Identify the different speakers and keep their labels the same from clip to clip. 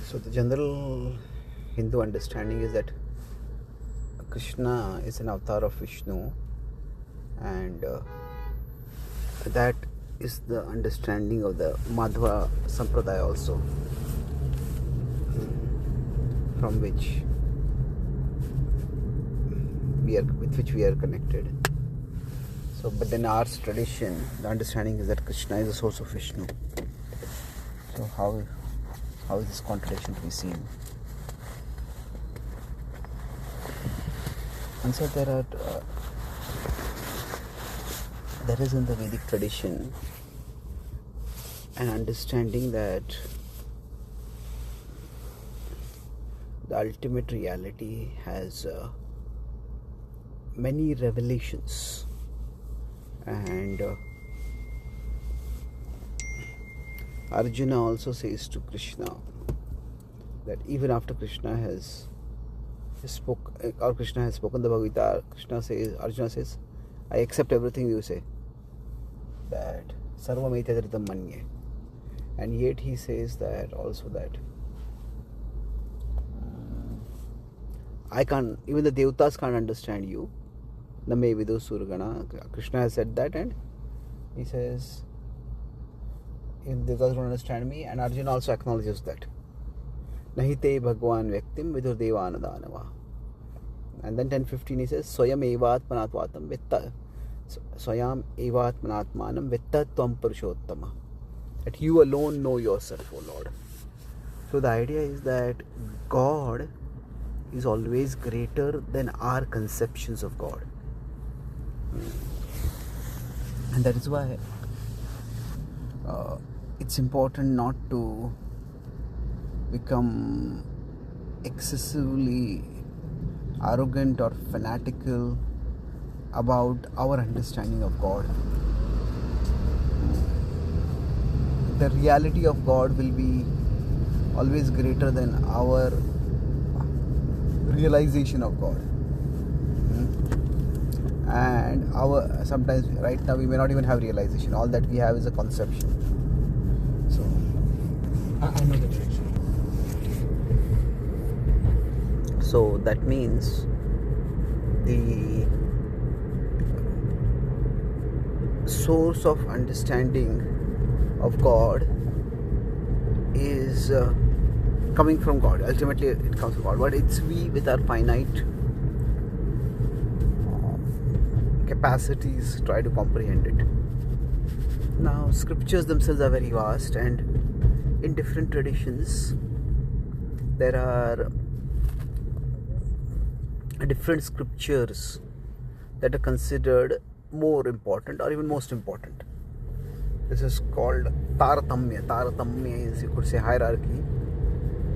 Speaker 1: So the general Hindu understanding is that Krishna is an avatar of Vishnu, and that is the understanding of the Madhva Sampradaya also, from which with which we are connected. So, but then our tradition, the understanding is that Krishna is the source of Vishnu. So how is this contradiction to be seen? And so there is in the Vedic tradition an understanding that the ultimate reality has many revelations, and Arjuna also says to Krishna that even after Krishna has spoken the Bhagavad-gita, Arjuna says, I accept everything you say, that sarvam etadritam manye, and yet he says that also that I can't, even the Devatas can't understand you. Name vidu surgana. Krishna has said that, and he says, even the Devatas don't understand me, and Arjuna also acknowledges that. Nahite bhagwan vyaktim vidur devana danava. And then 10:15 he says, Swayam evatmanatvatam vitta. Swayam evatmanatmanam vitta tvam purushottama. That you alone know yourself, O Lord. So the idea is that God is always greater than our conceptions of God. And that is why it's important not to become excessively arrogant or fanatical about our understanding of God. The reality of God will be always greater than our realization of God. And sometimes right now we may not even have realization. All that we have is a conception. So
Speaker 2: I know the direction.
Speaker 1: So that means the source of understanding of God is coming from God. Ultimately it comes from God, but it's we with our finite capacities try to comprehend it. Now scriptures themselves are very vast, and in different traditions there are different scriptures that are considered more important or even most important. This is called Taratamya. Taratamya is, you could say, hierarchy,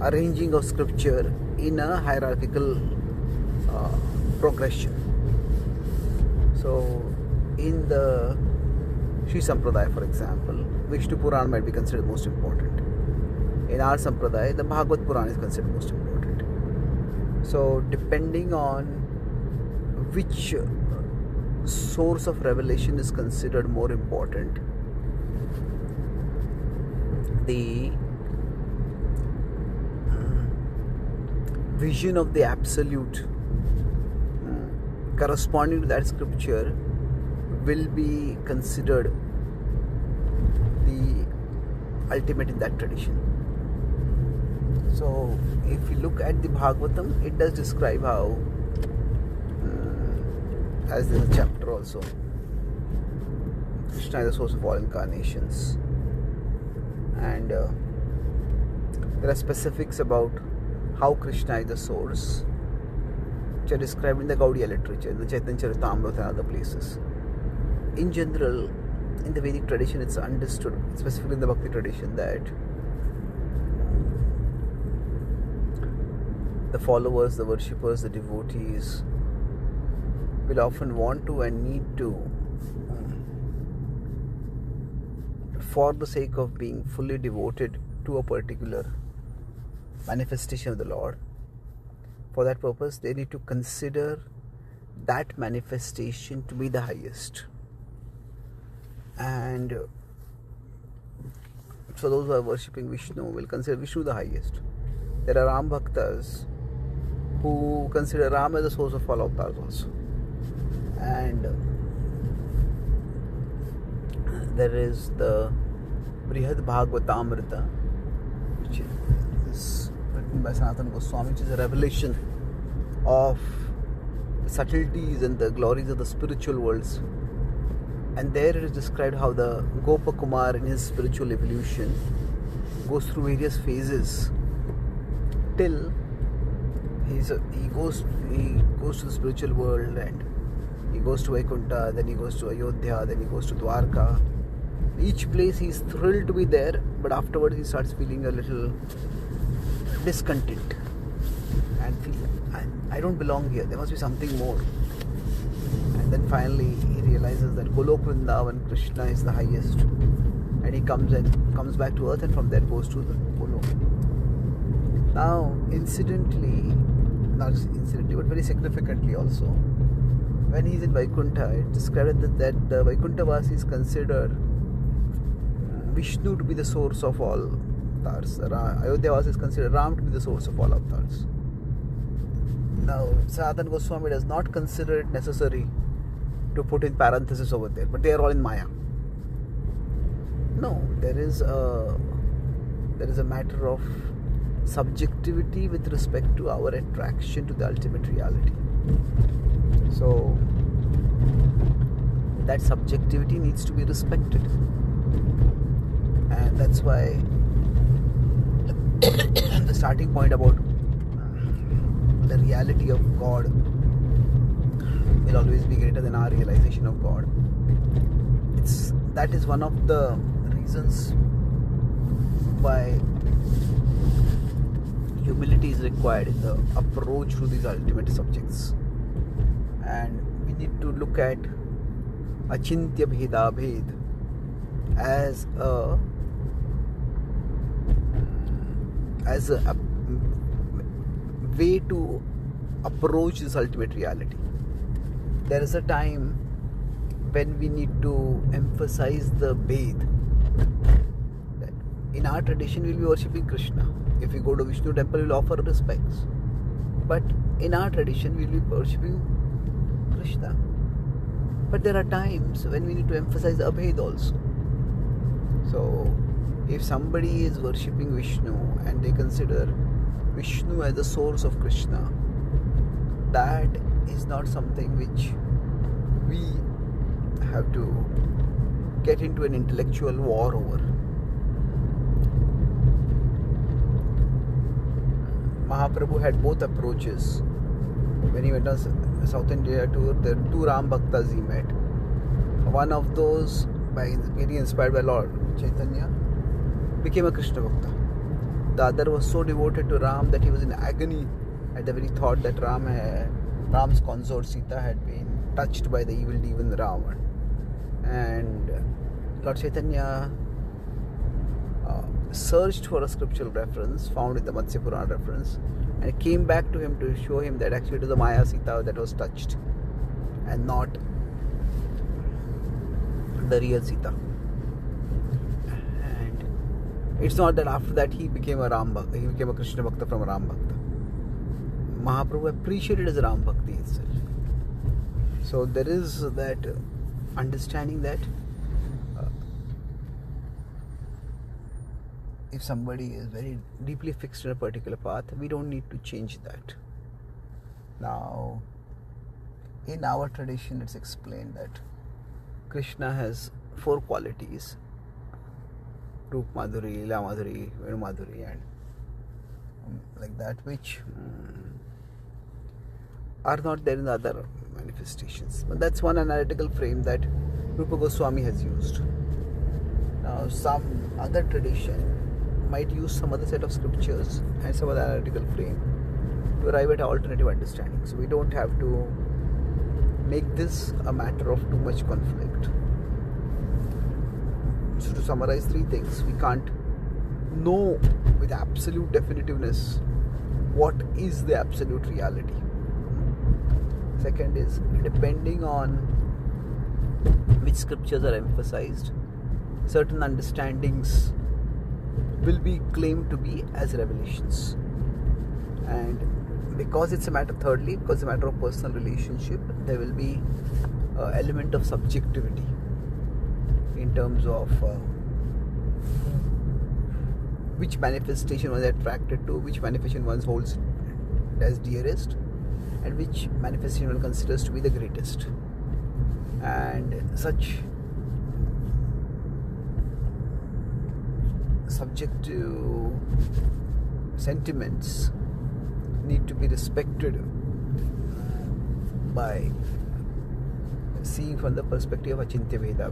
Speaker 1: arranging of scripture in a hierarchical progression. So in the Sri Sampradaya, for example, Vishnu Puran might be considered most important. In our Sampradaya, the Bhagavad Puran is considered most important. So depending on which source of revelation is considered more important, the vision of the absolute corresponding to that scripture will be considered the ultimate in that tradition. So if you look at the Bhagavatam, it does describe how, as there's a chapter also, Krishna is the source of all incarnations, and there are specifics about how Krishna is the source, which are described in the Gaudiya literature, in the Chaitanya Charan Prabhu and other places. In general, in the Vedic tradition, it's understood, specifically in the Bhakti tradition, that the followers, the worshippers, the devotees will often want to and need to, for the sake of being fully devoted to a particular manifestation of the Lord, for that purpose they need to consider that manifestation to be the highest. And so those who are worshipping Vishnu will consider Vishnu the highest. there are Ram Bhaktas who consider Ram as the source of all avatars also. And there is the Brihad Bhagavatamrita, which is written by Sanatana Goswami, which is a revelation of the subtleties and the glories of the spiritual worlds. And there it is described how the Gopakumar in his spiritual evolution goes through various phases till he goes to the spiritual world, and he goes to Vaikuntha, then he goes to Ayodhya, then he goes to Dwarka. Each place he's thrilled to be there, but afterwards he starts feeling a little discontent and feel I don't belong here. There must be something more. And then finally he realizes that Golok Vrindavan Krishna is the highest, and he comes back to earth, and from there goes to the Golok. Now, not incidentally, but very significantly also, when he's in Vaikuntha, it's described that the Vaikuntha Vasis consider Vishnu to be the source of all avatars. Ayodhya Vasis consider Ram to be the source of all avatars. Now, Sanatana Goswami does not consider it necessary to put in parenthesis over there, but they are all in Maya. No, there is a matter of subjectivity with respect to our attraction to the ultimate reality. So that subjectivity needs to be respected, and that's why the starting point about the reality of God will always be greater than our realization of God. That is one of the reasons why humility is required in the approach to these ultimate subjects. And we need to look at Achintya Bheda Bhed as a way to approach this ultimate reality. There is a time when we need to emphasize the Bhed. In our tradition, we will be worshipping Krishna. If we go to Vishnu temple, we will offer respects. But in our tradition, we will be worshipping Krishna. But there are times when we need to emphasize Abhed also. So, if somebody is worshipping Vishnu and they consider Vishnu as the source of Krishna, that is not something which we have to get into an intellectual war over. Mahaprabhu had both approaches. When he went on South India tour, there were two Ram Bhaktas he met. One of those, by getting inspired by Lord Chaitanya, became a Krishna Bhakta. The other was so devoted to Ram that he was in agony at the very thought that Ram's consort Sita had been touched by the evil demon Ravan. And Lord Chaitanya searched for a scriptural reference found in the Matsya Purana reference, and came back to him to show him that actually it was the Maya Sita that was touched and not the real Sita. And it's not that after that he became a Krishna Bhakta from a Ram Bhakta. Mahaprabhu appreciated as a Ram Bhakti itself. So there is that understanding that if somebody is very deeply fixed in a particular path, we don't need to change that. Now, in our tradition, it's explained that Krishna has 4 qualities: Roop Madhuri, Leela Madhuri, Venu Madhuri, and like that, which are not there in the other manifestations. But that's one analytical frame that Rupa Goswami has used. Now, some other tradition might use some other set of scriptures and some other analytical frame to arrive at an alternative understanding. So we don't have to make this a matter of too much conflict. So to summarize 3 things: we can't know with absolute definitiveness what is the absolute reality. Second is, depending on which scriptures are emphasized, certain understandings will be claimed to be as revelations. And because it's a matter, thirdly, because it's a matter of personal relationship, there will be an element of subjectivity in terms of which manifestation one is attracted to, which manifestation one holds as dearest, and which manifestation one considers to be the greatest. And such subjective sentiments need to be respected by seeing from the perspective of Achintya Veda.